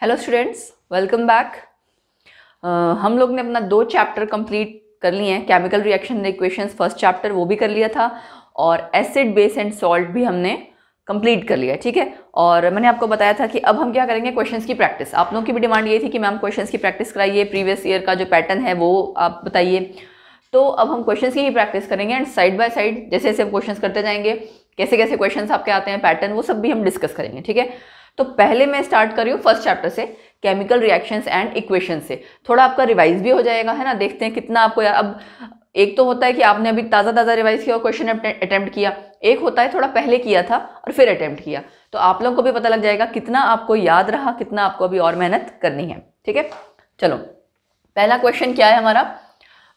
Hello students, welcome back. हम लोग ने अपना 2 चैप्टर कंप्लीट कर लिए हैं। Chemical reaction equations first chapter वो भी कर लिया था और एसिड बेस एंड सॉल्ट भी हमने कंप्लीट कर लिया, ठीक है। और मैंने आपको बताया था कि अब हम क्या करेंगे, क्वेश्चंस की प्रैक्टिस। आप लोगों की भी डिमांड ये थी कि मैम क्वेश्चंस की प्रैक्टिस कराइए, प्रीवियस ईयर का जो पैटर्न है वो आप बताइए। तो अब हम क्वेश्चंस की ही प्रैक्टिस करेंगे एंड साइड बाय साइड जैसे जैसे हम क्वेश्चंस करते जाएंगे, कैसे कैसे क्वेश्चंस आपके आते हैं, पैटर्न, वो सब भी हम डिस्कस करेंगे, ठीक है। तो पहले मैं स्टार्ट कर रही हूँ फर्स्ट चैप्टर से, केमिकल रिएक्शंस एंड इक्वेशन से। थोड़ा आपका रिवाइज भी हो जाएगा, है ना। देखते हैं कितना आपको अब एक तो होता है कि आपने अभी ताज़ा रिवाइज किया और क्वेश्चन अटेम्प्ट किया, एक होता है थोड़ा पहले किया था और फिर अटेम्प्ट किया। तो आप लोगों को भी पता लग जाएगा कितना आपको याद रहा, कितना आपको अभी और मेहनत करनी है, ठीक है। चलो, पहला क्वेश्चन क्या है हमारा,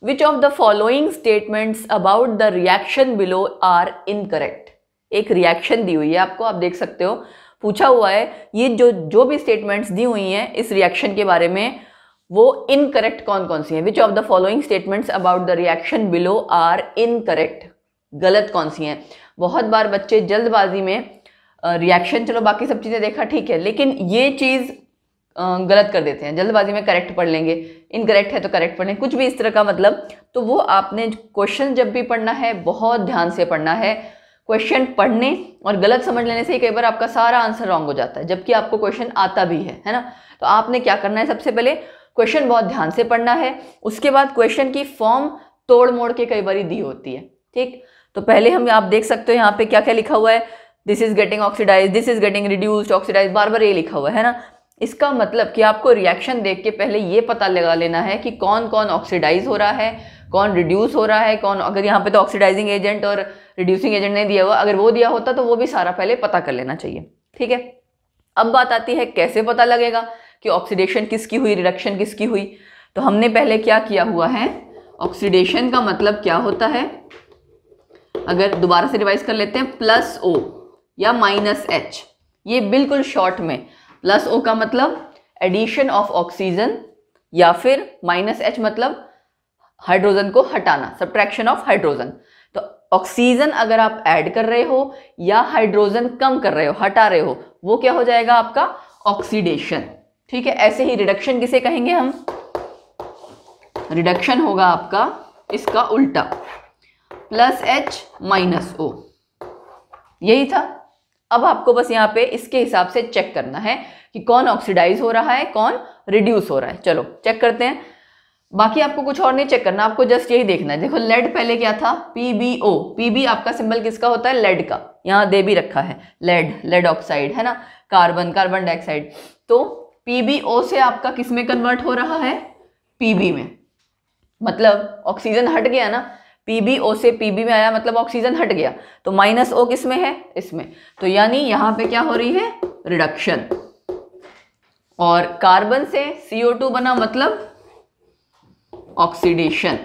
which of the following statements about the reaction below are incorrect. एक रिएक्शन दी हुई है आपको, आप देख सकते हो, पूछा हुआ है ये जो भी स्टेटमेंट्स दी हुई हैं इस रिएक्शन के बारे में, वो इनकरेक्ट कौन कौन सी हैं। Which of the following statements about the reaction below are incorrect, गलत कौन सी हैं। बहुत बार बच्चे जल्दबाजी में रिएक्शन, चलो बाकी सब चीज़ें देखा ठीक है, लेकिन ये चीज़ गलत कर देते हैं, जल्दबाजी में करेक्ट पढ़ लेंगे, इनकरेक्ट है तो करेक्ट पढ़ लेंगे, कुछ भी इस तरह का मतलब। तो वो आपने क्वेश्चन जब भी पढ़ना है बहुत ध्यान से पढ़ना है। क्वेश्चन पढ़ने और गलत समझ लेने से ही कई बार आपका सारा आंसर रॉन्ग हो जाता है, जबकि आपको क्वेश्चन आता भी है ना। तो आपने क्या करना है, सबसे पहले क्वेश्चन बहुत ध्यान से पढ़ना है। उसके बाद क्वेश्चन की फॉर्म तोड़ मोड़ के कई बार दी होती है, ठीक। तो पहले हम आप देख सकते हो यहाँ पे क्या क्या लिखा हुआ है, this is getting oxidise, this is getting reduced oxidise, बार बार ये लिखा हुआ है ना। इसका मतलब कि आपको रिएक्शन देख के पहले ये पता लगा लेना है कि कौन कौन ऑक्सीडाइज हो रहा है, कौन रिड्यूस हो रहा है, कौन, अगर यहाँ पे तो ऑक्सीडाइजिंग एजेंट और रिड्यूसिंग एजेंट नहीं दिया हुआ, अगर वो दिया होता तो वो भी सारा पहले पता कर लेना चाहिए, ठीक है। अब बात आती है कैसे पता लगेगा कि ऑक्सीडेशन किसकी हुई, रिडक्शन किसकी हुई। तो हमने पहले क्या किया हुआ है, ऑक्सीडेशन का मतलब क्या होता है, अगर दोबारा से रिवाइज कर लेते हैं, प्लस O या माइनस H। ये बिल्कुल शॉर्ट में, प्लस O का मतलब एडिशन ऑफ ऑक्सीजन या फिर माइनस H मतलब हाइड्रोजन को हटाना, सब्ट्रैक्शन ऑफ हाइड्रोजन। तो ऑक्सीजन अगर आप ऐड कर रहे हो या हाइड्रोजन कम कर रहे हो, हटा रहे हो, वो क्या हो जाएगा आपका ऑक्सीडेशन, ठीक है। ऐसे ही रिडक्शन किसे कहेंगे हम, रिडक्शन होगा आपका इसका उल्टा, प्लस H माइनस O। यही था। अब आपको बस यहाँ पे इसके हिसाब से चेक करना है कि कौन ऑक्सीडाइज हो रहा है, कौन रिड्यूस हो रहा है। चलो चेक करते हैं। बाकी आपको कुछ और नहीं चेक करना, आपको जस्ट यही देखना है। देखो लेड पहले क्या था, PbO। Pb आपका सिंबल किसका होता है, लेड का, यहाँ दे भी रखा है, लेड ऑक्साइड, है ना, कार्बन डाइऑक्साइड। तो PbO से आपका किस में कन्वर्ट हो रहा है, Pb में, मतलब ऑक्सीजन हट गया ना, PbO से Pb में आया मतलब ऑक्सीजन हट गया। तो माइनस O किस में है, इसमें। तो यानी यहाँ पे क्या हो रही है, रिडक्शन। और कार्बन से CO2 बना मतलब ऑक्सीडेशन।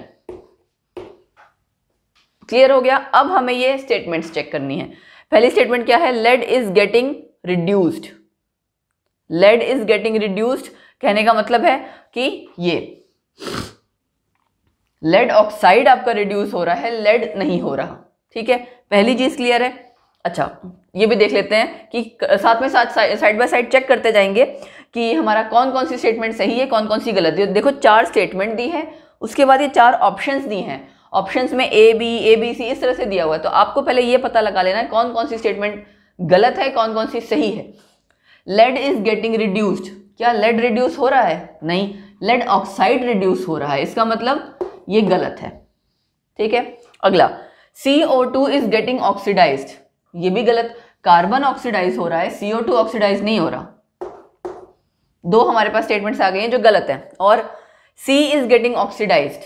क्लियर हो गया। अब हमें ये स्टेटमेंट्स चेक करनी है। पहली स्टेटमेंट क्या है, lead is getting reduced. Lead is getting reduced कहने का मतलब है कि ये लेड ऑक्साइड आपका रिड्यूस हो रहा है, लेड नहीं हो रहा, ठीक है। पहली चीज क्लियर है। अच्छा, ये भी देख लेते हैं कि साथ में साथ साइड बाय साइड चेक करते जाएंगे कि हमारा कौन कौन सी स्टेटमेंट सही है, कौन कौन सी गलत है। देखो 4 स्टेटमेंट दी है, उसके बाद ये 4 ऑप्शंस दी हैं। ऑप्शंस में ABC इस तरह से दिया हुआ है। तो आपको पहले ये पता लगा लेना है कौन कौन सी स्टेटमेंट गलत है, कौन कौन सी सही है। लेड इज गेटिंग रिड्यूस्ड, क्या लेड रिड्यूस हो रहा है, नहीं, लेड ऑक्साइड रिड्यूस हो रहा है, इसका मतलब ये गलत है, ठीक है। अगला, CO2 इज गेटिंग ऑक्सीडाइज्ड, ये भी गलत। कार्बन ऑक्सीडाइज हो रहा है, CO2 ऑक्सीडाइज नहीं हो रहा। 2 हमारे पास स्टेटमेंट्स आ गए हैं जो गलत हैं। और C is getting oxidised,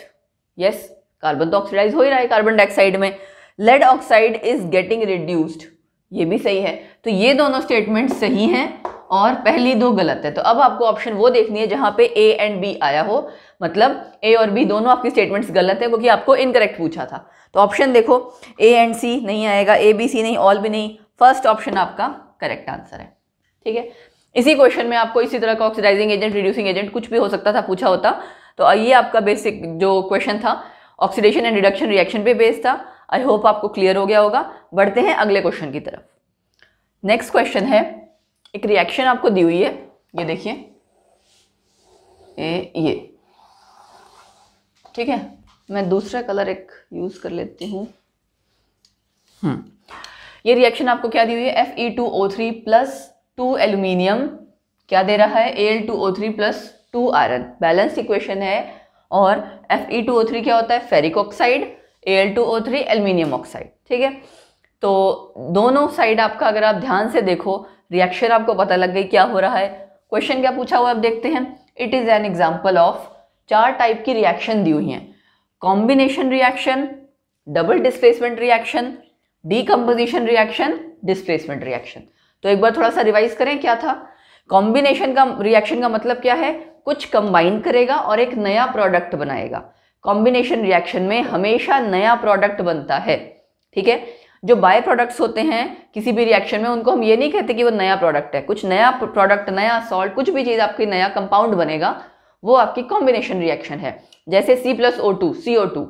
yes, carbon तो ऑक्सीडाइज हो ही रहा है कार्बन डाइऑक्साइड में। Lead oxide is getting reduced, ये भी सही है। तो ये दोनों स्टेटमेंट सही हैं और पहली 2 गलत है। तो अब आपको ऑप्शन वो देखनी है जहां पे A एंड B आया हो, मतलब A और B दोनों आपकी स्टेटमेंट्स गलत है क्योंकि आपको इनकरेक्ट पूछा था। तो ऑप्शन देखो, A एंड C नहीं आएगा, A B C नहीं, ऑल भी नहीं, फर्स्ट ऑप्शन आपका करेक्ट आंसर है, ठीक है। इसी क्वेश्चन में आपको इसी तरह का ऑक्सीडाइजिंग एजेंट, रिड्यूसिंग एजेंट कुछ भी हो सकता था, पूछा होता। तो ये आपका बेसिक जो क्वेश्चन था ऑक्सीडेशन एंड रिडक्शन रिएक्शन पे बेस्ड था। आई होप आपको क्लियर हो गया होगा। बढ़ते हैं अगले क्वेश्चन की तरफ। नेक्स्ट क्वेश्चन है, एक रिएक्शन आपको दी हुई है, ये देखिए, ये, ठीक है। मैं दूसरा कलर एक यूज कर लेती हूँ। ये रिएक्शन आपको क्या दी हुई है, Fe2O3 प्लस 2 एल्यूमिनियम क्या दे रहा है, Al2O3 plus 2 iron, balance equation है। और Fe2O3 क्या होता है, ferric oxide, Al2O3 aluminium oxide, ठीक है। तो दोनों साइड आपका अगर आप ध्यान से देखो रिएक्शन आपको पता लग गई क्या हो रहा है। क्वेश्चन क्या पूछा हुआ है अब देखते हैं। It is an example of, 4 type की रिएक्शन दी हुई हैं, combination reaction, double displacement reaction, decomposition reaction, displacement reaction. तो एक बार थोड़ा सा रिवाइज करें क्या था। कॉम्बिनेशन का रिएक्शन का मतलब क्या है, कुछ कंबाइन करेगा और एक नया प्रोडक्ट बनाएगा। कॉम्बिनेशन रिएक्शन में हमेशा नया प्रोडक्ट बनता है, ठीक है। जो बाय प्रोडक्ट्स होते हैं किसी भी रिएक्शन में, उनको हम ये नहीं कहते कि वो नया प्रोडक्ट है, कुछ नया प्रोडक्ट, नया सॉल्ट, कुछ भी चीज आपकी नया कंपाउंड बनेगा, वो आपकी कॉम्बिनेशन रिएक्शन है। जैसे C+O2 CO2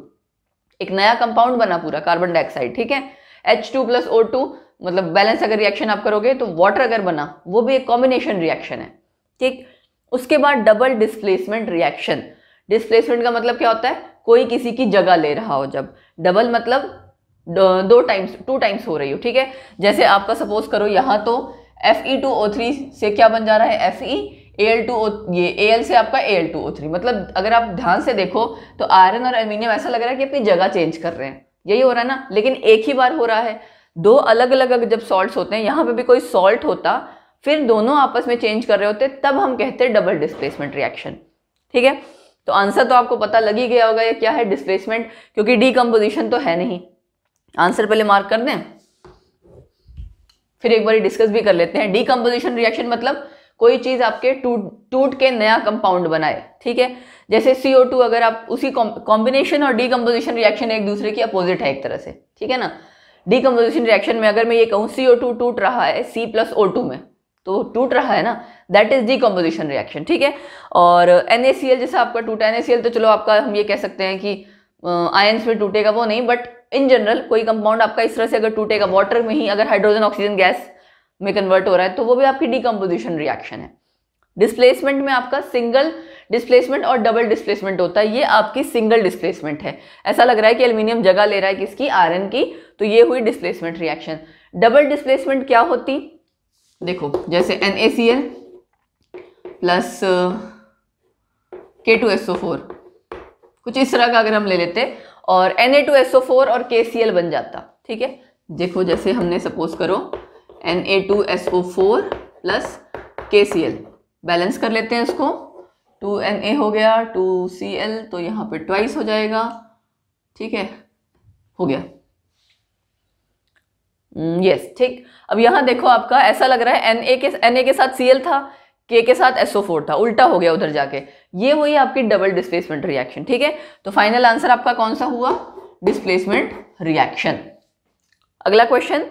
एक नया कंपाउंड बना पूरा, कार्बन डाइऑक्साइड, ठीक है। H2+O2 मतलब बैलेंस अगर रिएक्शन आप करोगे तो वाटर अगर बना, वो भी एक कॉम्बिनेशन रिएक्शन है, ठीक। उसके बाद डबल डिस्प्लेसमेंट रिएक्शन। डिस्प्लेसमेंट का मतलब क्या होता है, कोई किसी की जगह ले रहा हो। जब डबल मतलब 2 टाइम्स हो रही हो, ठीक है। जैसे आपका सपोज करो यहाँ तो Fe2O3 से क्या बन जा रहा है, Fe, Al2O, ये Al से आपका Al2O3, मतलब अगर आप ध्यान से देखो तो आयरन और एल्यूमिनियम ऐसा लग रहा है कि अपनी जगह चेंज कर रहे हैं, यही हो रहा है ना। लेकिन एक ही बार हो रहा है, 2 अलग अलग अगर जब सॉल्ट्स होते हैं, यहाँ पे भी कोई सॉल्ट होता फिर दोनों आपस में चेंज कर रहे होते, तब हम कहते हैं डबल डिस्प्लेसमेंट रिएक्शन, ठीक है। तो आंसर तो आपको पता लग ही गया होगा ये क्या है, डिस्प्लेसमेंट, क्योंकि डीकम्पोजिशन तो है नहीं। आंसर पहले मार्क कर दें, फिर एक बार डिस्कस भी कर लेते हैं। डीकम्पोजिशन रिएक्शन मतलब कोई चीज आपके टूट के नया कंपाउंड बनाए, ठीक है। जैसे CO2 अगर आप उसी कॉम्बिनेशन और डीकम्पोजिशन रिएक्शन एक दूसरे की अपोजिट है एक तरह से, ठीक है ना। डीकम्पोजिशन रिएक्शन में अगर मैं ये कहूँ CO2 टूट रहा है C+O2 में, तो टूट रहा है ना, दैट इज डीकम्पोजिशन रिएक्शन, ठीक है। और NaCl जैसा आपका टूटा, NaCl तो चलो आपका हम ये कह सकते हैं कि आयंस में टूटेगा, वो नहीं, बट इन जनरल कोई कंपाउंड आपका इस तरह से अगर टूटेगा, वाटर में ही अगर हाइड्रोजन ऑक्सीजन गैस में कन्वर्ट हो रहा है, तो वो भी आपकी डीकम्पोजिशन रिएक्शन है। डिस्प्लेसमेंट में आपका सिंगल डिस्प्लेसमेंट और डबल डिस्प्लेसमेंट होता है, ये आपकी सिंगल डिस्प्लेसमेंट है। ऐसा लग रहा है कि एल्यूमिनियम जगह ले रहा है किसकी, आयरन की, तो ये हुई डिस्प्लेसमेंट रिएक्शन। डबल डिस्प्लेसमेंट क्या होती, देखो जैसे NaCl प्लस K2SO4 कुछ इस तरह का अगर हम ले लेते और Na2SO4 और KCl बन जाता, ठीक है। देखो जैसे हमने सपोज करो Na2SO4 प्लस KCl, बैलेंस कर लेते हैं इसको, 2Na हो गया, 2Cl, तो यहाँ पे ट्वाइस हो जाएगा, ठीक है, हो गया, यस, ठीक। अब यहाँ देखो आपका ऐसा लग रहा है Na के साथ Cl था, K के साथ SO4 था, उल्टा हो गया उधर जाके, ये हुई आपकी डबल डिस्प्लेसमेंट रिएक्शन, ठीक है। तो फाइनल आंसर आपका कौन सा हुआ, डिस्प्लेसमेंट रिएक्शन। अगला question,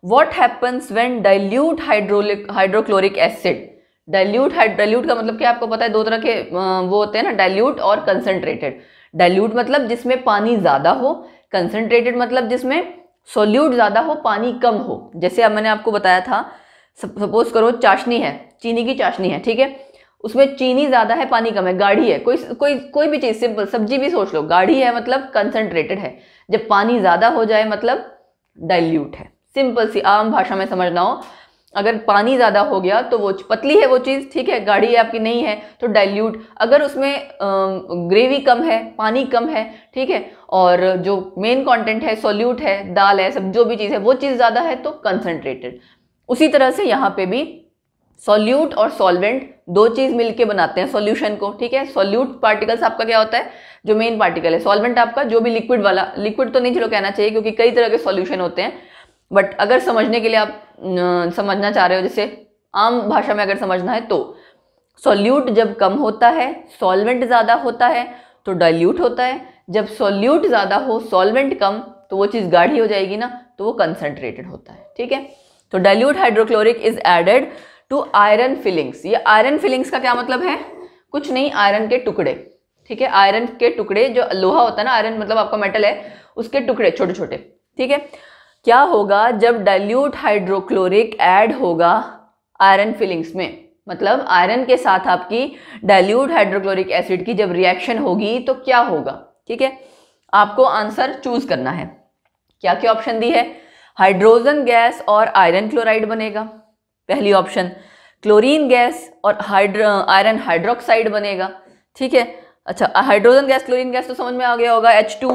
what happens when dilute hydrochloric acid. Dilute का मतलब क्या आपको पता है, 2 तरह के वो होते हैं ना, डाइल्यूट और कंसंट्रेटेड। डाइल्यूट मतलब जिसमें पानी ज्यादा हो, कंसंट्रेटेड मतलब जिसमें सोल्यूट ज्यादा हो, पानी कम हो। जैसे अब मैंने आपको बताया था, सपोज करो चाशनी है, चीनी की चाशनी है, ठीक है, उसमें चीनी ज्यादा है, पानी कम है, गाढ़ी है, कोई भी चीज, सिंपल सब्जी भी सोच लो, गाढ़ी है मतलब कंसंट्रेटेड है, जब पानी ज्यादा हो जाए मतलब डाइल्यूट है। सिंपल सी आम भाषा में समझना हो, अगर पानी ज्यादा हो गया तो वो पतली है वो चीज, ठीक है, गाढ़ी है आपकी नहीं है तो डाइल्यूट। अगर उसमें ग्रेवी कम है, पानी कम है, ठीक है, और जो मेन कंटेंट है सॉल्यूट है, दाल है, सब जो भी चीज है वो चीज ज्यादा है तो कंसंट्रेटेड। उसी तरह से यहाँ पे भी सॉल्यूट और सॉल्वेंट 2 चीज मिलके बनाते हैं सॉल्यूशन को, ठीक है। सॉल्यूट पार्टिकल्स आपका क्या होता है, जो मेन पार्टिकल है, सॉल्वेंट आपका जो भी लिक्विड वाला, लिक्विड तो नहीं चलो कहना चाहिए क्योंकि कई तरह के सॉल्यूशन होते हैं, बट अगर समझने के लिए आप समझना चाह रहे हो, जैसे आम भाषा में अगर समझना है, तो सॉल्यूट जब कम होता है, सॉल्वेंट ज्यादा होता है तो डाइल्यूट होता है। जब सॉल्यूट ज्यादा हो, सॉल्वेंट कम, तो वो चीज गाढ़ी हो जाएगी ना, तो वो कंसंट्रेटेड होता है, ठीक है। तो dilute hydrochloric is added to iron filings. ये आयरन फिलिंग्स का क्या मतलब है, कुछ नहीं, आयरन के टुकड़े, ठीक है, आयरन के टुकड़े, जो लोहा होता है ना, आयरन मतलब आपका मेटल है, उसके टुकड़े छोटे छोटे, ठीक है। क्या होगा जब डाइल्यूट हाइड्रोक्लोरिक ऐड होगा आयरन फिलिंग्स में, मतलब आयरन के साथ आपकी डाइल्यूट हाइड्रोक्लोरिक एसिड की जब रिएक्शन होगी तो क्या होगा, ठीक है। आपको आंसर चूज करना है। क्या क्या ऑप्शन दी है, हाइड्रोजन गैस और आयरन क्लोराइड बनेगा, पहली ऑप्शन। क्लोरीन गैस और आयरन हाइड्रोक्साइड बनेगा, ठीक है। अच्छा, हाइड्रोजन गैस क्लोरीन गैस तो समझ में आ गया होगा, H2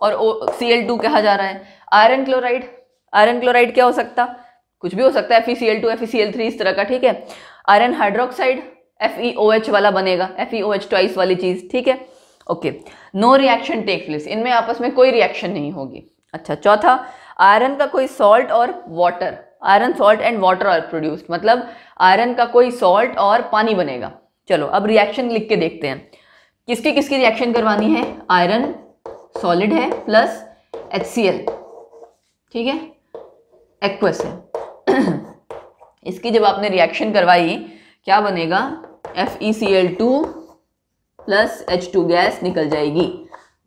और Cl2 कहा जा रहा है। आयरन क्लोराइड क्या हो सकता, कुछ भी हो सकता है, FeCl2 FeCl3 इस तरह का, ठीक है। आयरन हाइड्रोक्साइड FeOH वाला बनेगा, FeOH ट्वाइस वाली चीज, ठीक है। Okay, no reaction take place, इनमें आपस में कोई रिएक्शन नहीं होगी। अच्छा, चौथा, आयरन का कोई सॉल्ट और water, iron salt and water are produced, मतलब आयरन का कोई सॉल्ट और पानी बनेगा। चलो अब रिएक्शन लिख के देखते हैं, किसकी किसकी रिएक्शन करवानी है। आयरन सॉलिड है प्लस HCl, ठीक है, एक्वस है। इसकी जब आपने रिएक्शन करवाई क्या बनेगा, FeCl2 प्लस H2 गैस निकल जाएगी।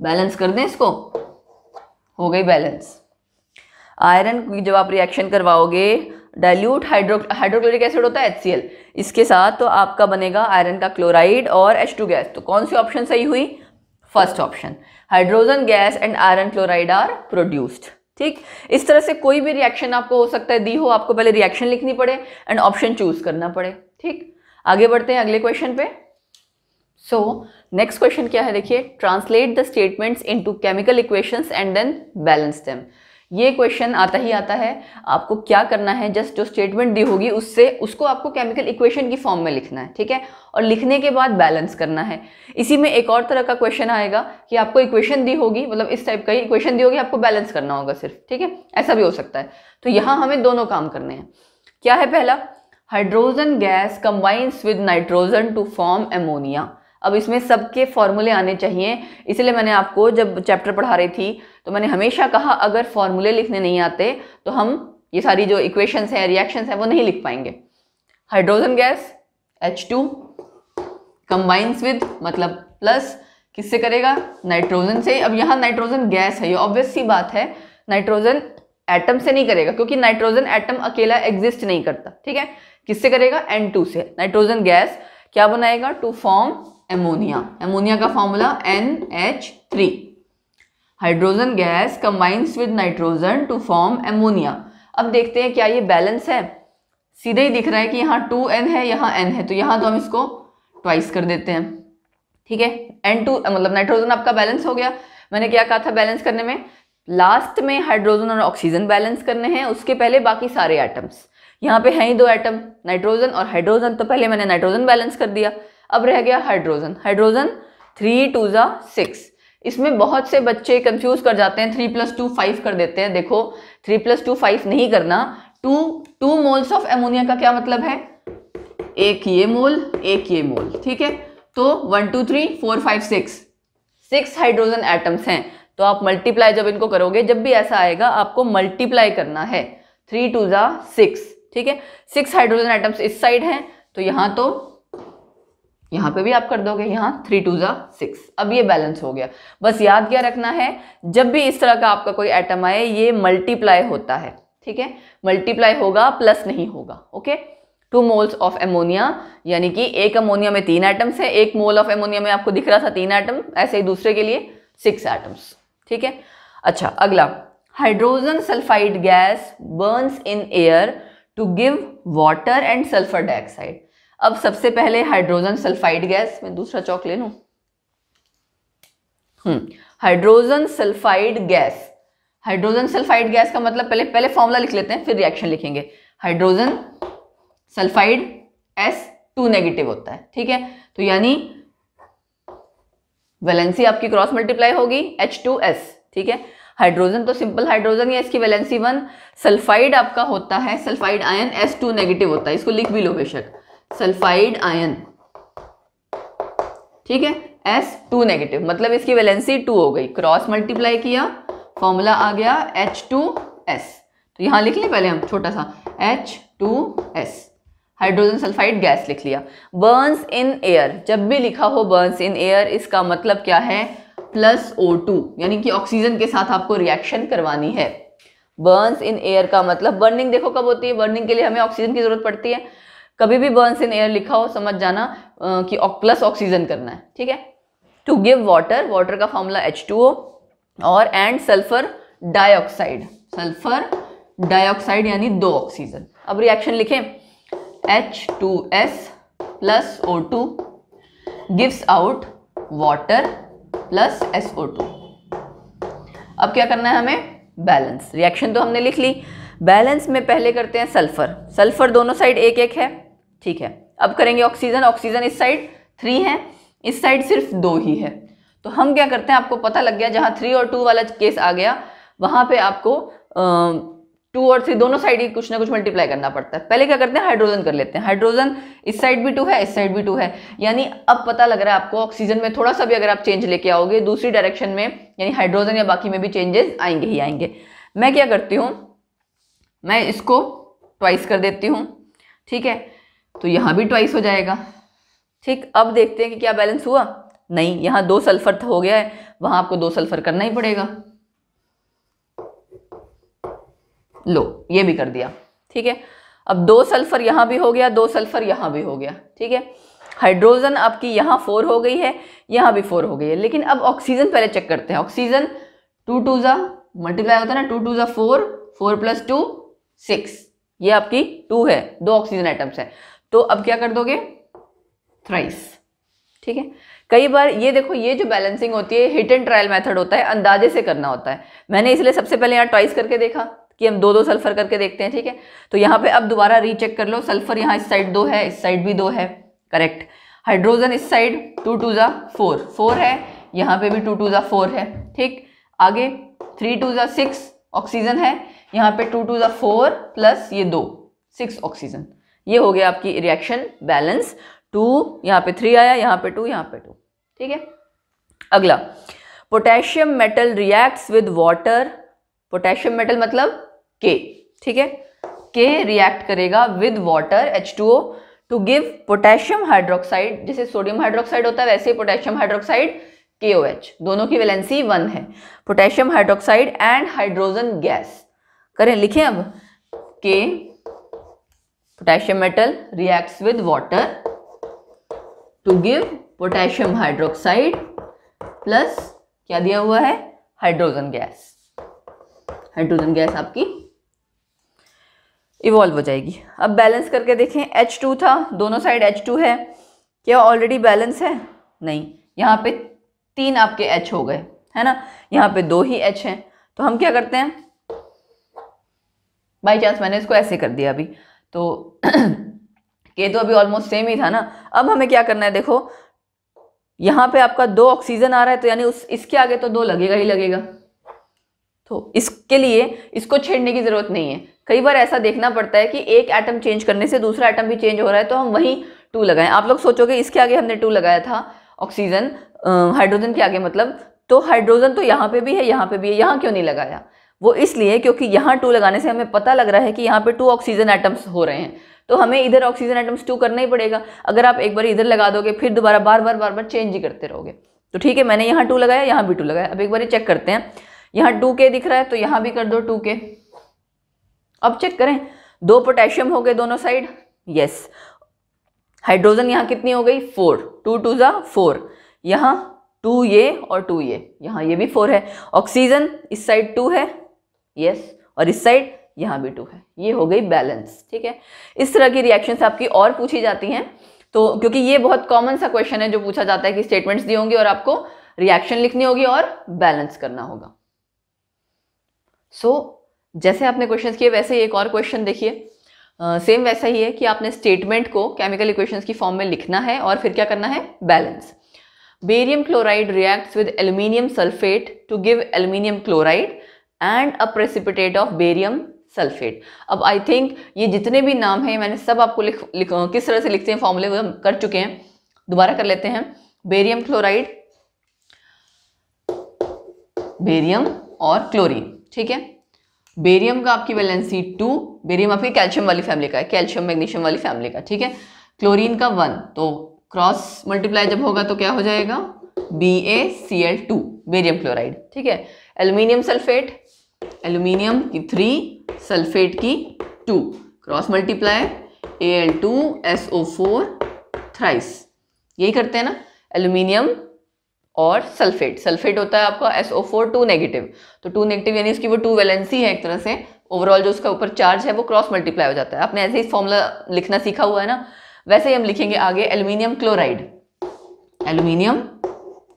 बैलेंस कर दें इसको, हो गई बैलेंस। आयरन की जब आप रिएक्शन करवाओगे, डाइल्यूट हाइड्रोक्लोरिक एसिड होता है HCl, इसके साथ तो आपका बनेगा आयरन का क्लोराइड और H2 गैस। तो कौन सी ऑप्शन सही हुई, first option, hydrogen gas and iron chloride are produced, ठीक। इस तरह से कोई भी रिएक्शन आपको हो सकता है दी हो, आपको पहले रिएक्शन लिखनी पड़े एंड ऑप्शन चूज करना पड़े, ठीक। आगे बढ़ते हैं अगले क्वेश्चन पे। सो नेक्स्ट क्वेश्चन क्या है, देखिए, translate the statements into chemical equations and then balance them. ये क्वेश्चन आता ही आता है, आपको क्या करना है, जस्ट जो स्टेटमेंट दी होगी उससे उसको आपको केमिकल इक्वेशन की फॉर्म में लिखना है, ठीक है, और लिखने के बाद बैलेंस करना है। इसी में एक और तरह का क्वेश्चन आएगा कि आपको इक्वेशन दी होगी, मतलब इस टाइप का ही इक्वेशन दी होगी, आपको बैलेंस करना होगा सिर्फ, ठीक है, ऐसा भी हो सकता है। तो यहाँ हमें दोनों काम करने हैं। क्या है पहला, hydrogen gas combines with nitrogen to form ammonia. अब इसमें सबके फॉर्मूले आने चाहिए, इसलिए मैंने आपको जब चैप्टर पढ़ा रही थी तो मैंने हमेशा कहा अगर फॉर्मूले लिखने नहीं आते तो हम ये सारी जो इक्वेशंस हैं, रिएक्शंस हैं, वो नहीं लिख पाएंगे। Hydrogen gas H2 combines with, मतलब प्लस किससे करेगा, नाइट्रोजन से। अब यहाँ नाइट्रोजन गैस है, ये ऑब्वियस सी बात है, नाइट्रोजन एटम से नहीं करेगा क्योंकि नाइट्रोजन एटम अकेला एग्जिस्ट नहीं करता, ठीक है। किससे करेगा, N2 से। नाइट्रोजन गैस क्या बनाएगा, टू फॉर्म एमोनिया। एमोनिया का formula NH3। Hydrogen gas combines with nitrogen to form ammonia. अब देखते हैं क्या ये बैलेंस है, सीधे ही दिख रहा है कि यहाँ 2N है, यहाँ N है, तो यहाँ तो हम इसको ट्वाइस कर देते हैं, ठीक है। N2 मतलब नाइट्रोजन आपका बैलेंस हो गया। मैंने क्या कहा था बैलेंस करने में, लास्ट में हाइड्रोजन और ऑक्सीजन बैलेंस करने हैं, उसके पहले बाकी सारे एटम्स। यहाँ पे हैं ही दो एटम, नाइट्रोजन और हाइड्रोजन, तो पहले मैंने नाइट्रोजन बैलेंस कर दिया। अब रह गया हाइड्रोजन। हाइड्रोजन 3 2 6। इसमें बहुत से बच्चे कंफ्यूज कर जाते हैं, 3 + 2 5 कर देते हैं। देखो 3 + 2 5 नहीं करना। 2 मोल्स ऑफ एमोनिया का क्या मतलब है, एक ये मोल एक ये मोल, ठीक है। तो 1 2 3 4 5 6 हाइड्रोजन एटम्स हैं। तो आप मल्टीप्लाई जब इनको करोगे, जब भी ऐसा आएगा आपको मल्टीप्लाई करना है। 3 2 6, ठीक है। 6 हाइड्रोजन एटम्स इस साइड हैं, तो यहाँ तो यहाँ पे भी आप कर दोगे, यहाँ 3 2 6। अब ये बैलेंस हो गया। बस याद क्या रखना है, जब भी इस तरह का आपका कोई एटम आए ये मल्टीप्लाई होता है, ठीक है, मल्टीप्लाई होगा, प्लस नहीं होगा, ओके। 2 मोल्स ऑफ एमोनिया, यानी कि एक अमोनिया में 3 एटम्स है, एक मोल ऑफ एमोनिया में आपको दिख रहा था 3 एटम, ऐसे ही दूसरे के लिए 6 एटम्स, ठीक है। अच्छा, अगला, hydrogen sulphide gas burns in air to give water and sulphur dioxide. अब सबसे पहले हाइड्रोजन सल्फाइड गैस, मैं दूसरा चौक ले लूं, hydrogen sulphide gas. Hydrogen sulphide gas का मतलब पहले फॉर्मूला लिख लेते हैं, फिर रिएक्शन लिखेंगे। हाइड्रोजन सल्फाइड S2 नेगेटिव होता है, ठीक है। तो यानी वैलेंसी आपकी क्रॉस मल्टीप्लाई होगी H2S, ठीक है। हाइड्रोजन तो सिंपल हाइड्रोजन है, इसकी वैलेंसी 1। सल्फाइड आपका होता है, सल्फाइड आयन S2 नेगेटिव होता है, इसको लिख भी लो बेशक, सल्फाइड आयन, ठीक है, S2 नेगेटिव, मतलब इसकी वैलेंसी 2 हो गई। क्रॉस मल्टीप्लाई किया, फॉर्मूला आ गया H2S। तो यहां लिख लें पहले हम छोटा सा H2S, हाइड्रोजन सल्फाइड गैस लिख लिया। बर्न्स इन एयर, जब भी लिखा हो बर्न्स इन एयर, इसका मतलब क्या है, +O2, यानी कि ऑक्सीजन के साथ आपको रिएक्शन करवानी है। बर्न्स इन एयर का मतलब बर्निंग देखो कब होती है, बर्निंग के लिए हमें ऑक्सीजन की जरूरत पड़ती है। कभी भी बर्न्स इन एयर लिखा हो समझ जाना कि प्लस ऑक्सीजन करना है, ठीक है। टू गिव वाटर, वाटर का फॉर्मूला H2O और and sulphur dioxide, sulphur dioxide यानी 2 ऑक्सीजन। अब रिएक्शन लिखें, H2S plus O2 gives out water plus SO2। अब क्या करना है हमें, बैलेंस। रिएक्शन तो हमने लिख ली, बैलेंस में पहले करते हैं सल्फर, सल्फर दोनों साइड 1-1 है, ठीक है। अब करेंगे ऑक्सीजन, ऑक्सीजन इस साइड 3 है, इस साइड सिर्फ 2 ही है। तो हम क्या करते हैं, आपको पता लग गया जहां 3 और 2 वाला केस आ गया वहां पे आपको 2 और 3 दोनों साइड ही कुछ ना कुछ मल्टीप्लाई करना पड़ता है। पहले क्या करते हैं, हाइड्रोजन कर लेते हैं। हाइड्रोजन इस साइड भी 2 है, इस साइड भी 2 है, यानी अब पता लग रहा है आपको ऑक्सीजन में थोड़ा सा भी अगर आप चेंज लेके आओगे दूसरी डायरेक्शन में, यानी हाइड्रोजन या बाकी में भी चेंजेस आएंगे ही आएंगे। मैं क्या करती हूँ, मैं इसको ट्वाइस कर देती हूँ, ठीक है, तो यहाँ भी ट्वाइस हो जाएगा, ठीक। अब देखते हैं कि क्या बैलेंस हुआ, नहीं, यहाँ 2 सल्फर हो गया है, वहां आपको 2 सल्फर करना ही पड़ेगा। लो, ये भी कर दिया, ठीक है। अब 2 सल्फर यहां भी हो गया, 2 सल्फर यहां भी हो गया, ठीक है। हाइड्रोजन आपकी यहाँ 4 हो गई है, यहाँ भी 4 हो गई है, लेकिन अब ऑक्सीजन पहले चेक करते हैं। ऑक्सीजन 2 2 जा मल्टीप्लाई होता है ना, 2 2 जा 4, 4 + 2 6, ये आपकी 2 है, 2 ऑक्सीजन आइटम्स है। तो अब क्या कर दोगे, थ्राइस, ठीक है। कई बार ये देखो, ये जो बैलेंसिंग होती है हिट एंड ट्रायल मेथड होता है, अंदाजे से करना होता है। मैंने इसलिए सबसे पहले यहाँ ट्वाइस करके देखा कि हम 2-2 सल्फर करके देखते हैं, ठीक है। तो यहाँ पे अब दोबारा रीचेक कर लो, सल्फर यहाँ इस साइड 2 है, इस साइड भी 2 है, करेक्ट। हाइड्रोजन इस साइड 2 2 जा 4, 4 है, यहाँ पे भी 2 2 जा 4 है, ठीक। आगे 3 2 जा 6 ऑक्सीजन है, यहाँ पे 2 2 जा 4 प्लस ये 2 6 ऑक्सीजन। ये हो गया आपकी रिएक्शन बैलेंस। 2 यहाँ पे 3 आया, यहाँ पे 2, यहाँ पे 2, ठीक है। अगला, potassium metal reacts with water, potassium metal मतलब K, ठीक है। K रिएक्ट करेगा with water H2O to give potassium hydroxide, जैसे सोडियम हाइड्रोक्साइड होता है वैसे ही पोटेशियम हाइड्रोक्साइड KOH, दोनों की वैलेंसी 1 है। Potassium hydroxide and hydrogen gas करें, लिखें अब, K potassium metal reacts with water to give potassium hydroxide plus क्या दिया हुआ है, हाइड्रोजन गैस। हाइड्रोजन गैस आपकी इवॉल्व हो जाएगी। अब बैलेंस करके देखें, H2 था, दोनों साइड H2 है, क्या ऑलरेडी बैलेंस है, नहीं, यहाँ पे 3 आपके H हो गए, है ना, यहाँ पे 2 ही H हैं। तो हम क्या करते हैं, बाई चांस मैंने इसको ऐसे कर दिया अभी, तो K तो अभी ऑलमोस्ट सेम ही था ना। अब हमें क्या करना है, देखो यहाँ पे आपका 2 ऑक्सीजन आ रहा है, तो यानी इसके आगे तो 2 लगेगा ही लगेगा, तो इसके लिए इसको छेड़ने की जरूरत नहीं है। कई बार ऐसा देखना पड़ता है कि एक एटम चेंज करने से दूसरा एटम भी चेंज हो रहा है, तो हम वहीं 2 लगाएं। आप लोग सोचोगे इसके आगे हमने 2 लगाया था, ऑक्सीजन हाइड्रोजन के आगे, मतलब तो हाइड्रोजन तो यहाँ पे भी है, यहाँ पे भी है, यहाँ क्यों नहीं लगाया, वो इसलिए क्योंकि यहाँ 2 लगाने से हमें पता लग रहा है कि यहाँ पे 2 ऑक्सीजन एटम्स हो रहे हैं, तो हमें इधर ऑक्सीजन एटम्स 2 करना ही पड़ेगा। अगर आप एक बार इधर लगा दोगे फिर दोबारा बार बार चेंज ही करते रहोगे। तो ठीक है, मैंने यहाँ 2 लगाया, यहाँ भी 2 लगाया। अब एक बार चेक करते हैं, यहाँ 2K दिख रहा है तो यहाँ भी कर दो 2K। अब चेक करें, 2 पोटेशियम हो गए दोनों साइड, यस। हाइड्रोजन यहाँ कितनी हो गई, 4, 2 2 जा 4, यहाँ 2 ये और 2 ये, यहाँ ये भी 4 है। ऑक्सीजन इस साइड 2 है, यस, और इस साइड यहाँ भी 2 है। ये हो गई बैलेंस, ठीक है। इस तरह की रिएक्शंस आपकी और पूछी जाती हैं, तो क्योंकि ये बहुत कॉमन सा क्वेश्चन है जो पूछा जाता है कि स्टेटमेंट्स दी होंगी और आपको रिएक्शन लिखनी होगी और बैलेंस करना होगा। जैसे आपने क्वेश्चंस किए वैसे ही एक और क्वेश्चन देखिए, सेम वैसा ही है कि आपने स्टेटमेंट को केमिकल इक्वेशंस की फॉर्म में लिखना है और फिर क्या करना है, balance. Barium chloride reacts with aluminium sulphate to give aluminium chloride and a precipitate of barium sulphate. अब आई थिंक ये जितने भी नाम हैं मैंने सब आपको किस तरह से लिखते हैं फॉर्मूले वो हम कर चुके हैं, दोबारा कर लेते हैं। बेरियम क्लोराइड, बेरियम और क्लोरीन, ठीक है। बेरियम का आपकी वैलेंसी 2, बेरियम आपकी कैल्शियम वाली फैमिली का है, कैल्शियम मैग्नीशियम वाली फैमिली का, ठीक है। क्लोरीन का 1, तो क्रॉस मल्टीप्लाई जब होगा तो क्या हो जाएगा, BaCl2 बेरियम क्लोराइड, ठीक है। एल्यूमिनियम सल्फेट, एल्यूमिनियम की 3, सल्फेट की 2, क्रॉस मल्टीप्लाई Al2SO4 थ्राइस, यही करते हैं ना। एल्यूमिनियम और सल्फेट, सल्फेट होता है आपका SO4 2 नेगेटिव, तो 2 नेगेटिव यानी उसकी वो 2 वैलेंसी है एक तरह से, ओवरऑल जो उसका ऊपर चार्ज है वो क्रॉस मल्टीप्लाई हो जाता है। आपने ऐसे ही फॉर्मूला लिखना सीखा हुआ है ना, वैसे ही हम लिखेंगे आगे। एल्यूमिनियम क्लोराइड, एल्यूमिनियम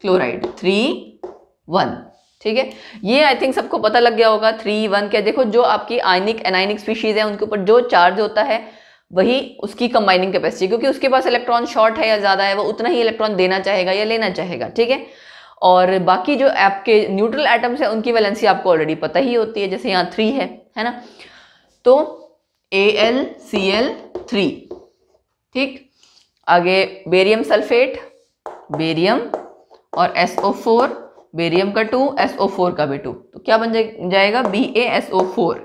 क्लोराइड 3,1, ठीक है। ये आई थिंक सबको पता लग गया होगा 3,1 क्या। देखो जो आपकी आयनिक एनायनिक स्पीशीज है उनके ऊपर जो चार्ज होता है वही उसकी कंबाइनिंग कैपेसिटी, क्योंकि उसके पास इलेक्ट्रॉन शॉर्ट है या ज्यादा है, वो उतना ही इलेक्ट्रॉन देना चाहेगा या लेना चाहेगा, ठीक है। और बाकी जो आपके न्यूट्रल एटम्स है उनकी वैलेंसी आपको ऑलरेडी पता ही होती है, जैसे यहाँ 3 है ना। तो AlCl3, ठीक। आगे बेरियम सल्फेट, बेरियम और SO4, बेरियम का 2, SO4 का भी 2, तो क्या बन जाएगा BaSO4।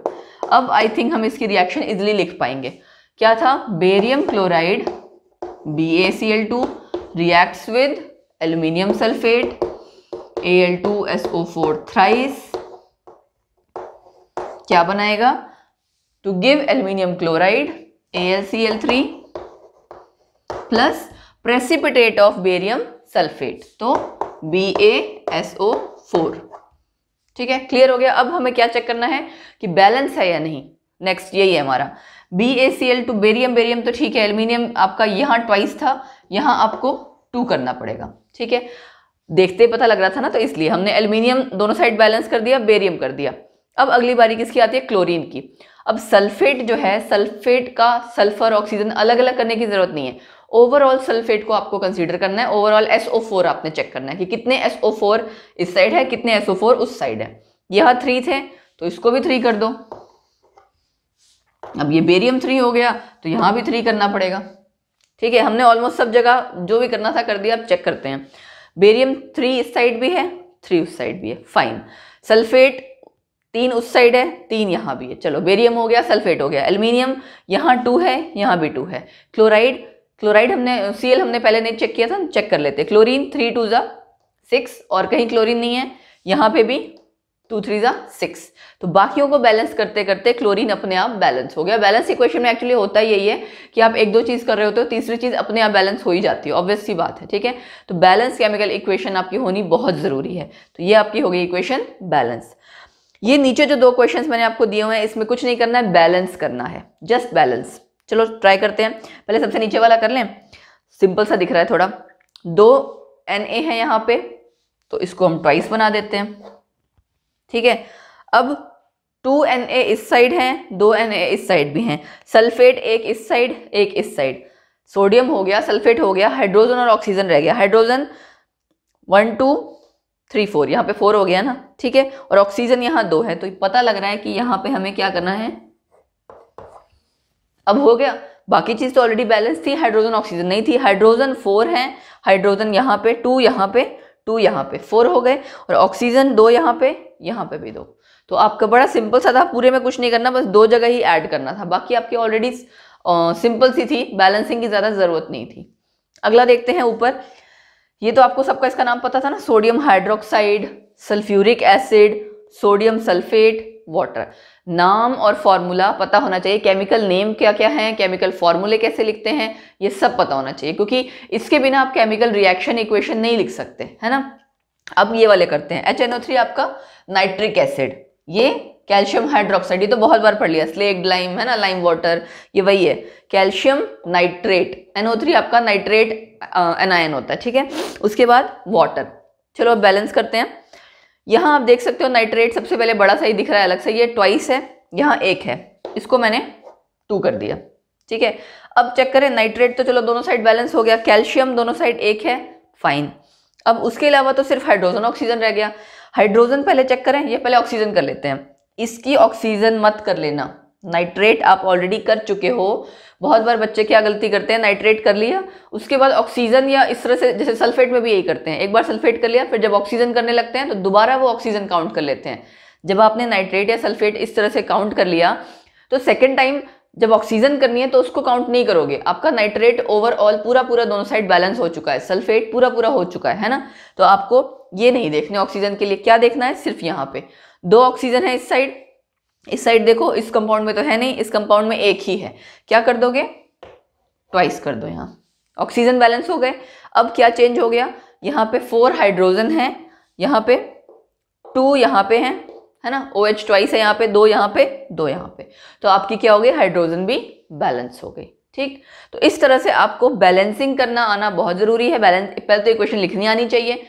अब आई थिंक हम इसकी रिएक्शन इजिली लिख पाएंगे। क्या था, barium chloride BaCl2 reacts with aluminium sulphate Al2SO4 thrice, क्या बनाएगा, to give aluminium chloride AlCl3 plus precipitate of barium sulphate, तो BaSO4, ठीक है। क्लियर हो गया। अब हमें क्या चेक करना है कि बैलेंस है या नहीं। नेक्स्ट यही है हमारा BaCl2 बेरियम, बेरियम तो ठीक है, एल्यूमिनियम आपका यहाँ ट्वाइस था, यहाँ आपको 2 करना पड़ेगा, ठीक है। देखते पता लग रहा था ना, तो इसलिए हमने एल्यूमिनियम दोनों साइड बैलेंस कर दिया, बेरियम कर दिया। अब अगली बारी किसकी आती है, क्लोरीन की। अब सल्फेट जो है, सल्फेट का सल्फर ऑक्सीजन अलग अलग करने की जरूरत नहीं है, ओवरऑल सल्फेट को आपको कंसीडर करना है। ओवरऑल SO4 आपने चेक करना है कि कितने SO4 इस साइड है, कितने SO4 उस साइड है। यह 3 थे तो इसको भी 3 कर दो। अब ये बेरियम 3 हो गया तो यहां भी 3 करना पड़ेगा, ठीक है। हमने ऑलमोस्ट सब जगह जो भी करना था कर दिया। अब चेक करते हैं, बेरियम 3 इस साइड भी है, 3 उस साइड भी है, फाइन। सल्फेट 3 उस साइड है, 3 यहाँ भी है, चलो बेरियम हो गया, सल्फेट हो गया। एल्यूमिनियम यहाँ 2 है, यहाँ भी 2 है। क्लोराइड, क्लोराइड हमने Cl हमने पहले नहीं चेक किया था, चेक कर लेते। क्लोरीन 3 2 6 और कहीं क्लोरीन नहीं है, यहाँ पे भी 2 3 6। तो बाकियों को बैलेंस करते करते क्लोरीन अपने आप बैलेंस हो गया। बैलेंस इक्वेशन में एक्चुअली होता यही है कि आप 1 2 चीज कर रहे होते हो, तीसरी चीज अपने आप बैलेंस हो ही जाती है, ऑब्वियस सी बात है, ठीक है। तो बैलेंस केमिकल इक्वेशन आपकी होनी बहुत जरूरी है। तो ये आपकी हो गई इक्वेशन बैलेंस। ये नीचे जो 2 क्वेश्चंस मैंने आपको दिए हुए हैं, इसमें कुछ नहीं करना है, बैलेंस करना है, जस्ट बैलेंस। चलो ट्राई करते हैं। पहले सबसे नीचे वाला कर लें, सिंपल सा दिख रहा है थोड़ा। 2 Na है यहाँ पे, तो इसको हम ट्वाइस बना देते हैं, ठीक है। अब 2 Na इस साइड है, 2 Na इस साइड भी हैं। सल्फेट एक इस साइड, एक इस साइड। सोडियम हो गया, सल्फेट हो गया, हाइड्रोजन और ऑक्सीजन रह गया। हाइड्रोजन 1 2 3 4, यहाँ पे 4 हो गया ना, ठीक है। और ऑक्सीजन यहाँ 2 है, तो पता लग रहा है कि यहाँ पे हमें क्या करना है। अब हो गया, बाकी चीज तो ऑलरेडी बैलेंस थी, हाइड्रोजन ऑक्सीजन नहीं थी। हाइड्रोजन 4 है, हाइड्रोजन यहाँ पे 2, यहाँ पे 2, यहाँ पे 4 हो गए, और ऑक्सीजन 2 यहाँ पे भी 2। तो आपका बड़ा सिंपल सा था, पूरे में कुछ नहीं करना, बस 2 जगह ही ऐड करना था, बाकी आपकी ऑलरेडी सिंपल सी थी, बैलेंसिंग की ज्यादा जरूरत नहीं थी। अगला देखते हैं ऊपर। ये तो आपको सबका इसका नाम पता था ना, sodium hydroxide, sulphuric acid, sodium sulphate, water. नाम और फॉर्मूला पता होना चाहिए, केमिकल नेम क्या क्या है, केमिकल फॉर्मूले कैसे लिखते हैं, ये सब पता होना चाहिए, क्योंकि इसके बिना आप केमिकल रिएक्शन इक्वेशन नहीं लिख सकते, है ना। अब ये वाले करते हैं। HNO3 आपका नाइट्रिक एसिड, ये कैल्शियम हाइड्रोक्साइड, ये तो बहुत बार पढ़ लिया, स्लेक्ड लाइम है ना, लाइम वाटर, ये वही है। कैल्शियम नाइट्रेट, NO3 आपका नाइट्रेट एनायन होता है, ठीक है। उसके बाद वाटर। चलो अब बैलेंस करते हैं। यहाँ आप देख सकते हो नाइट्रेट सबसे पहले बड़ा सा ही दिख रहा है अलग से, ये ट्वाइस है, यहाँ 1 है, इसको मैंने 2 कर दिया, ठीक है। अब चेक करें नाइट्रेट, तो चलो दोनों साइड बैलेंस हो गया। कैल्शियम दोनों साइड 1 है, फाइन। अब उसके अलावा तो सिर्फ हाइड्रोजन ऑक्सीजन रह गया। हाइड्रोजन पहले चेक करें, ये पहले ऑक्सीजन कर लेते हैं। इसकी ऑक्सीजन मत कर लेना, नाइट्रेट आप ऑलरेडी कर चुके हो। बहुत बार बच्चे क्या गलती करते हैं, नाइट्रेट कर लिया, उसके बाद ऑक्सीजन, या इस तरह से जैसे सल्फेट में भी यही करते हैं, एक बार सल्फेट कर लिया, फिर जब ऑक्सीजन करने लगते हैं तो दोबारा वो ऑक्सीजन काउंट कर लेते हैं। जब आपने नाइट्रेट या सल्फेट इस तरह से काउंट कर लिया, तो सेकेंड टाइम जब ऑक्सीजन करनी है तो उसको काउंट नहीं करोगे। आपका नाइट्रेट ओवरऑल पूरा दोनों साइड बैलेंस हो चुका है, सल्फेट पूरा हो चुका है ना। तो आपको ये नहीं देखने ऑक्सीजन के लिए, क्या देखना है, सिर्फ यहाँ पे 2 ऑक्सीजन है इस साइड देखो, इस कंपाउंड में तो है नहीं, इस कंपाउंड में 1 ही है। क्या कर दोगे, ट्वाइस कर दो, यहाँ ऑक्सीजन बैलेंस हो गए। अब क्या चेंज हो गया, यहाँ पे 4 हाइड्रोजन है, यहाँ पे 2 यहाँ पे है ना, OH ट्वाइस है यहाँ पे, 2 यहाँ पे, 2 यहाँ पे, तो आपकी क्या हो गई, हाइड्रोजन भी बैलेंस हो गई। ठीक, तो इस तरह से आपको बैलेंसिंग करना आना बहुत जरूरी है। बैलेंस, पहले तो इक्वेशन लिखनी आनी चाहिए।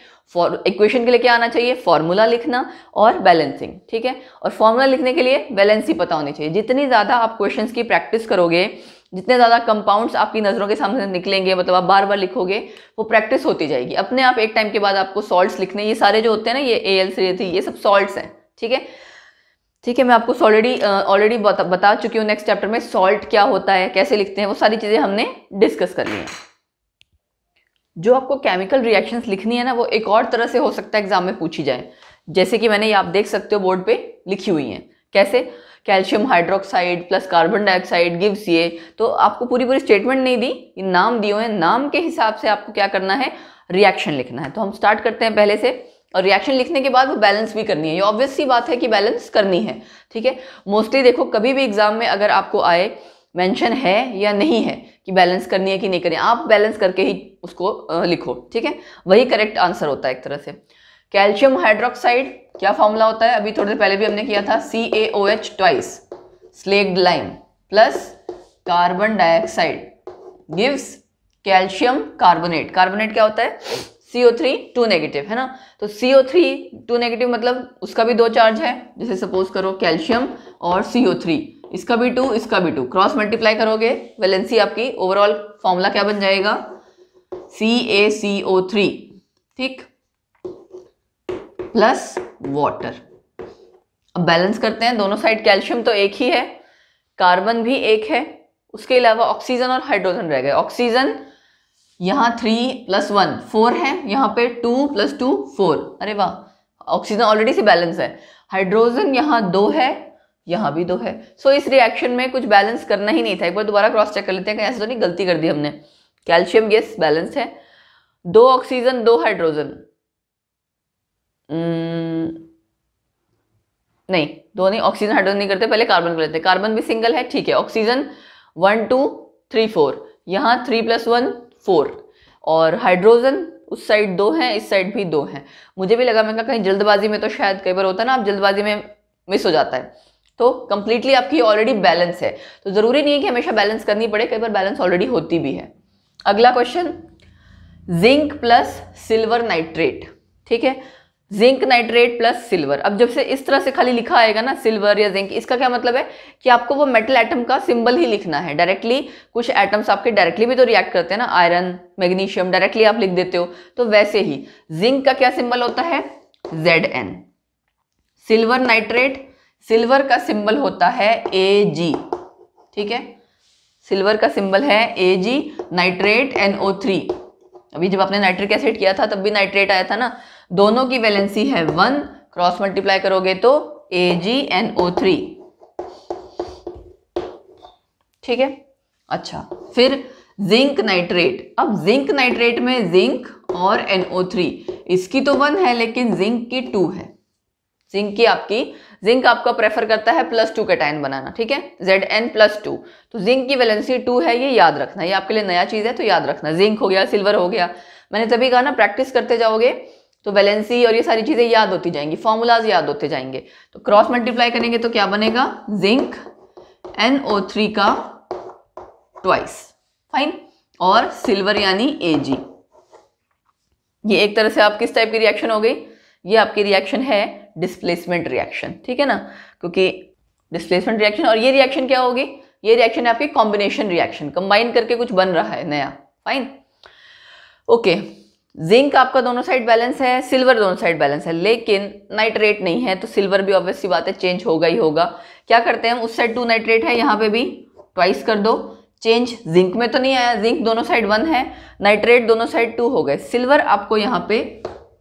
इक्वेशन के लिए क्या आना चाहिए, फॉर्मूला लिखना और बैलेंसिंग। ठीक है, और फॉर्मूला लिखने के लिए बैलेंस ही पता होनी चाहिए। जितनी ज्यादा आप क्वेश्चंस की प्रैक्टिस करोगे, जितने ज्यादा कंपाउंड्स आपकी नजरों के सामने निकलेंगे, मतलब आप बार बार लिखोगे, वो प्रैक्टिस होती जाएगी अपने आप। एक टाइम के बाद आपको सॉल्ट्स लिखने, ये सारे जो होते हैं ना, ये AL3 ये सब सॉल्ट्स हैं। ठीक है, ठीक है, मैं आपको ऑलरेडी बता चुकी हूँ नेक्स्ट चैप्टर में सॉल्ट क्या होता है, कैसे लिखते हैं, वो सारी चीजें हमने डिस्कस कर ली हैं। जो आपको केमिकल रिएक्शंस लिखनी है ना, वो एक और तरह से हो सकता है एग्जाम में पूछी जाए, जैसे कि मैंने ये आप देख सकते हो बोर्ड पे लिखी हुई हैं। कैसे, calcium hydroxide plus carbon dioxide gives ये, तो आपको पूरी स्टेटमेंट नहीं दी, ये नाम दिए हुए हैं, नाम के हिसाब से आपको क्या करना है, रिएक्शन लिखना है। तो हम स्टार्ट करते हैं पहले से, और रिएक्शन लिखने के बाद वो बैलेंस भी करनी है। ये ऑब्वियस सी बात है कि बैलेंस करनी है। ठीक है, मोस्टली देखो कभी भी एग्जाम में अगर आपको आए मेंशन है या नहीं है कि बैलेंस करनी है कि नहीं करनी, आप बैलेंस करके ही उसको लिखो। ठीक है, वही करेक्ट आंसर होता है एक तरह से। कैल्शियम हाइड्रोक्साइड क्या फॉर्मूला होता है, अभी थोड़ी देर पहले भी हमने किया था, CaOH twice slaked lime plus carbon dioxide gives calcium carbonate. Carbonate क्या होता है, CO3 2 नेगेटिव, है ना। तो CO3 2 नेगेटिव मतलब उसका भी 2 चार्ज है, जैसे सपोज करो कैल्शियम और CO3, इसका भी 2 इसका भी 2, क्रॉस मल्टीप्लाई करोगे, वैलेंसी आपकी ओवरऑल फॉर्मूला क्या बन जाएगा, CaCO3। ठीक, प्लस वाटर। अब बैलेंस करते हैं, दोनों साइड कैल्शियम तो एक ही है, कार्बन भी एक है, उसके अलावा ऑक्सीजन और हाइड्रोजन रह गए। ऑक्सीजन यहाँ 3 + 1 4 है, यहाँ पे 2 + 2 4, अरे वाह, ऑक्सीजन ऑलरेडी से बैलेंस है। हाइड्रोजन यहाँ 2 है, यहाँ भी 2 है। सो इस रिएक्शन में कुछ बैलेंस करना ही नहीं था। एक बार दोबारा क्रॉस चेक कर लेते हैं, कहीं ऐसा तो नहीं गलती कर दी हमने। कैल्शियम गैस बैलेंस है, 2 ऑक्सीजन 2 हाइड्रोजन, नहीं 2 नहीं, ऑक्सीजन हाइड्रोजन नहीं करते, पहले कार्बन कर लेते हैं। कार्बन भी सिंगल है, ठीक है। ऑक्सीजन 1 2 3 4, यहाँ 3 + 1 4, और हाइड्रोजन उस साइड 2 है, इस साइड भी 2 है। मुझे भी लगा, मैं कहीं जल्दबाजी में तो शायद कई बार होता है ना, आप जल्दबाजी में मिस हो जाता है, तो कंप्लीटली आपकी ऑलरेडी बैलेंस है। तो जरूरी नहीं है कि हमेशा बैलेंस करनी पड़े, कई बार बैलेंस ऑलरेडी होती भी है। अगला question, zinc plus silver nitrate. ठीक है, जिंक नाइट्रेट प्लस सिल्वर। अब जब से इस तरह से खाली लिखा आएगा ना सिल्वर या जिंक, इसका क्या मतलब है कि आपको वो मेटल एटम का सिंबल ही लिखना है डायरेक्टली। कुछ एटम्स आपके डायरेक्टली भी तो रिएक्ट करते हैं ना, आयरन मैग्नीशियम डायरेक्टली आप लिख देते हो, तो वैसे ही जिंक का क्या सिंबल होता है, Zn। सिल्वर नाइट्रेट, सिल्वर का सिंबल होता है Ag। ठीक है, सिल्वर का सिंबल है Ag, नाइट्रेट NO3। अभी जब आपने नाइट्रिक एसिड किया था तब भी नाइट्रेट आया था ना, दोनों की वैलेंसी है 1, क्रॉस मल्टीप्लाई करोगे तो AgNO3। ठीक है, अच्छा, फिर जिंक नाइट्रेट। अब जिंक नाइट्रेट में जिंक और NO3, इसकी तो 1 है लेकिन जिंक की 2 है। जिंक आपका प्रेफर करता है +2 कैटायन बनाना। ठीक है, Zn+2, तो जिंक की वैलेंसी 2 है, ये याद रखना, ये आपके लिए नया चीज है तो याद रखना। जिंक हो गया, सिल्वर हो गया, मैंने तभी कहा ना प्रैक्टिस करते जाओगे तो वैलेंसी और ये सारी चीजें याद होती जाएंगी, फॉर्मूलाज याद होते जाएंगे। तो क्रॉस मल्टीप्लाई करेंगे तो क्या बनेगा, जिंक NO3 का ट्वाइस, फाइन, और सिल्वर यानी Ag। ये एक तरह से आप किस टाइप की रिएक्शन हो गई, ये आपकी रिएक्शन है डिस्प्लेसमेंट रिएक्शन। ठीक है ना, क्योंकि डिस्प्लेसमेंट रिएक्शन और ये रिएक्शन क्या होगी, ये रिएक्शन है आपकी कॉम्बिनेशन रिएक्शन, कंबाइन करके कुछ बन रहा है नया, फाइन। ओके, जिंक आपका दोनों साइड बैलेंस है, सिल्वर दोनों साइड बैलेंस है, लेकिन नाइट्रेट नहीं है, तो सिल्वर भी ऑब्वियस सी बात है चेंज होगा ही होगा। क्या करते हैं हम, उस साइड 2 नाइट्रेट है, यहाँ पे भी ट्वाइस कर दो, चेंज जिंक में तो नहीं आया, जिंक दोनों साइड 1 है, नाइट्रेट दोनों साइड 2 हो गए, सिल्वर आपको यहाँ पे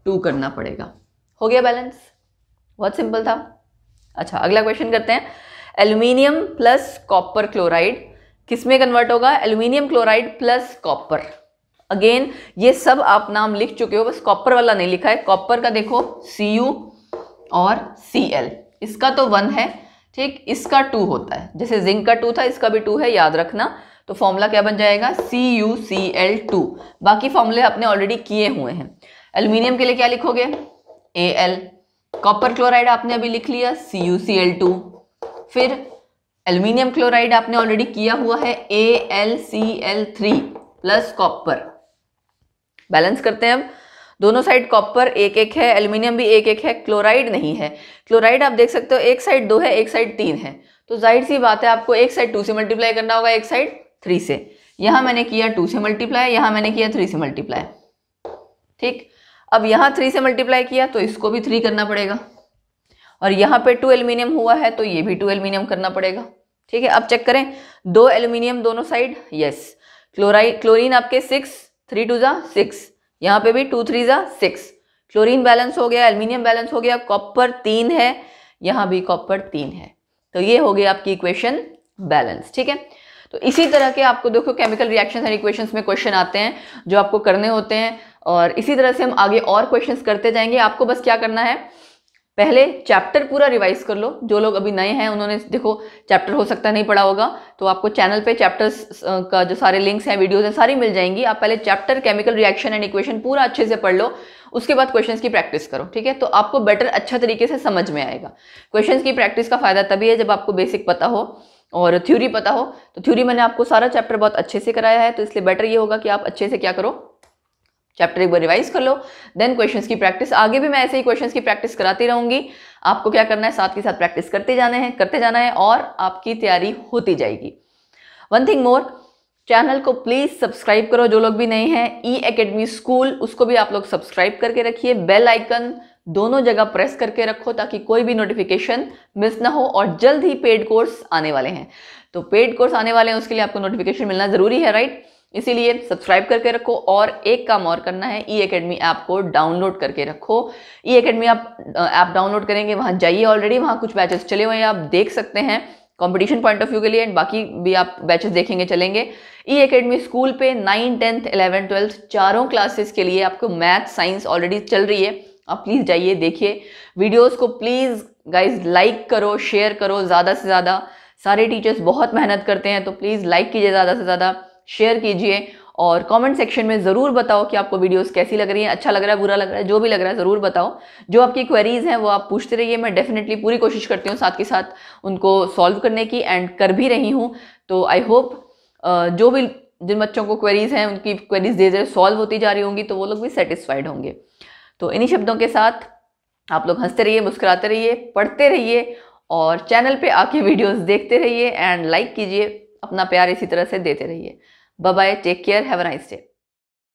2 करना पड़ेगा। हो गया बैलेंस, बहुत सिंपल था। अच्छा, अगला क्वेश्चन करते हैं, एल्यूमिनियम प्लस कॉपर क्लोराइड किस में कन्वर्ट होगा, aluminium chloride plus copper. Again ये सब आप नाम लिख चुके हो, बस कॉपर वाला नहीं लिखा है। कॉपर का देखो Cu और Cl, इसका तो 1 है, ठीक, इसका 2 होता है, जैसे जिंक का 2 था इसका भी 2 है, याद रखना। तो फॉर्मूला क्या बन जाएगा, CuCl2। बाकी फॉर्मूले आपने ऑलरेडी किए हुए हैं। एल्यूमिनियम के लिए क्या लिखोगे, Al। कॉपर क्लोराइड आपने अभी लिख लिया, CuCl2। फिर एल्यूमिनियम क्लोराइड आपने ऑलरेडी किया हुआ है, AlCl3 प्लस कॉपर। बैलेंस करते हैं अब, दोनों साइड कॉपर एक एक है, एल्यूमिनियम भी एक एक है, क्लोराइड नहीं है। क्लोराइड आप देख सकते हो एक साइड 2 है, एक साइड 3 है, तो जाहिर सी बात है आपको एक साइड 2 से मल्टीप्लाई करना होगा, एक साइड 3 से। यहां मैंने किया 2 से मल्टीप्लाई, यहां मैंने किया 3 से मल्टीप्लाई। ठीक, अब यहां 3 से मल्टीप्लाई किया तो इसको भी 3 करना पड़ेगा, और यहाँ पे 2 एल्यूमिनियम हुआ है तो ये भी 2 एल्यूमिनियम करना पड़ेगा। ठीक है, अब चेक करें, 2 एल्यूमिनियम दोनों साइड, यस। क्लोरीन आपके 6, 3 2 जा 6, यहाँ पे भी 2 3 जा 6। क्लोरीन बैलेंस हो गया, एल्यूमिनियम बैलेंस हो गया, कॉपर 3 है, यहाँ भी कॉपर 3 है। तो ये हो गई आपकी इक्वेशन बैलेंस। ठीक है, तो इसी तरह के आपको देखो केमिकल रिएक्शंस एंड इक्वेशंस में क्वेश्चन आते हैं जो आपको करने होते हैं, और इसी तरह से हम आगे और क्वेश्चंस करते जाएंगे। आपको बस क्या करना है, पहले चैप्टर पूरा रिवाइज कर लो। जो लोग अभी नए हैं उन्होंने देखो चैप्टर हो सकता है नहीं पढ़ा होगा, तो आपको चैनल पे चैप्टर्स का जो सारे लिंक्स हैं, वीडियोस हैं, सारी मिल जाएंगी। आप पहले chapter chemical reaction and equation पूरा अच्छे से पढ़ लो, उसके बाद क्वेश्चंस की प्रैक्टिस करो। ठीक है, तो आपको बेटर अच्छा तरीके से समझ में आएगा। क्वेश्चंस की प्रैक्टिस का फायदा तभी है जब आपको बेसिक पता हो और थ्योरी पता हो। तो थ्योरी मैंने आपको सारा चैप्टर बहुत अच्छे से कराया है, तो इसलिए बेटर ये होगा कि आप अच्छे से क्या करो, चैप्टर एक बार रिवाइज कर लो, देन क्वेश्चंस की प्रैक्टिस। आगे भी मैं ऐसे ही क्वेश्चंस की प्रैक्टिस कराती रहूंगी। आपको क्या करना है, साथ के साथ प्रैक्टिस करते जाना है और आपकी तैयारी होती जाएगी। वन थिंग मोर, चैनल को प्लीज सब्सक्राइब करो जो लोग भी नए हैं। ई एकेडमी स्कूल, उसको भी आप लोग सब्सक्राइब करके रखिए। बेल आइकन दोनों जगह प्रेस करके रखो ताकि कोई भी नोटिफिकेशन मिस ना हो। और जल्द ही पेड कोर्स आने वाले हैं, तो पेड कोर्स आने वाले हैं, उसके लिए आपको नोटिफिकेशन मिलना जरूरी है, राइट। इसीलिए सब्सक्राइब करके रखो। और एक काम और करना है, ई एकेडमी ऐप को डाउनलोड करके रखो। ई एकेडमी आप ऐप डाउनलोड करेंगे, वहां जाइए, ऑलरेडी वहां कुछ बैचेस चले हुए हैं, आप देख सकते हैं कंपटीशन पॉइंट ऑफ व्यू के लिए, एंड बाकी भी आप बैचेस देखेंगे चलेंगे। ई एकेडमी स्कूल पे 9, 10, 11, 12 चारों क्लासेस के लिए आपको मैथ साइंस ऑलरेडी चल रही है। आप प्लीज जाइए, देखिए वीडियोस को, प्लीज गाइज लाइक करो, शेयर करो ज़्यादा से ज़्यादा। सारे टीचर्स बहुत मेहनत करते हैं, तो प्लीज़ लाइक कीजिए, ज़्यादा से ज़्यादा शेयर कीजिए, और कमेंट सेक्शन में ज़रूर बताओ कि आपको वीडियोस कैसी लग रही हैं, अच्छा लग रहा है, बुरा लग रहा है, जो भी लग रहा है ज़रूर बताओ। जो आपकी क्वेरीज हैं वो आप पूछते रहिए, मैं डेफिनेटली पूरी कोशिश करती हूँ साथ के साथ उनको सॉल्व करने की, एंड कर भी रही हूँ। तो आई होप जो भी जिन बच्चों को क्वेरीज हैं उनकी क्वेरीज धीरे धीरे सॉल्व होती जा रही होंगी, तो वो लोग भी सेटिस्फाइड होंगे। तो इन्हीं शब्दों के साथ आप लोग हंसते रहिए, मुस्कुराते रहिए, पढ़ते रहिए, और चैनल पे आके वीडियोस देखते रहिए, एंड लाइक कीजिए। अपना प्यार इसी तरह से देते रहिए। Bye bye, take care, have a nice day.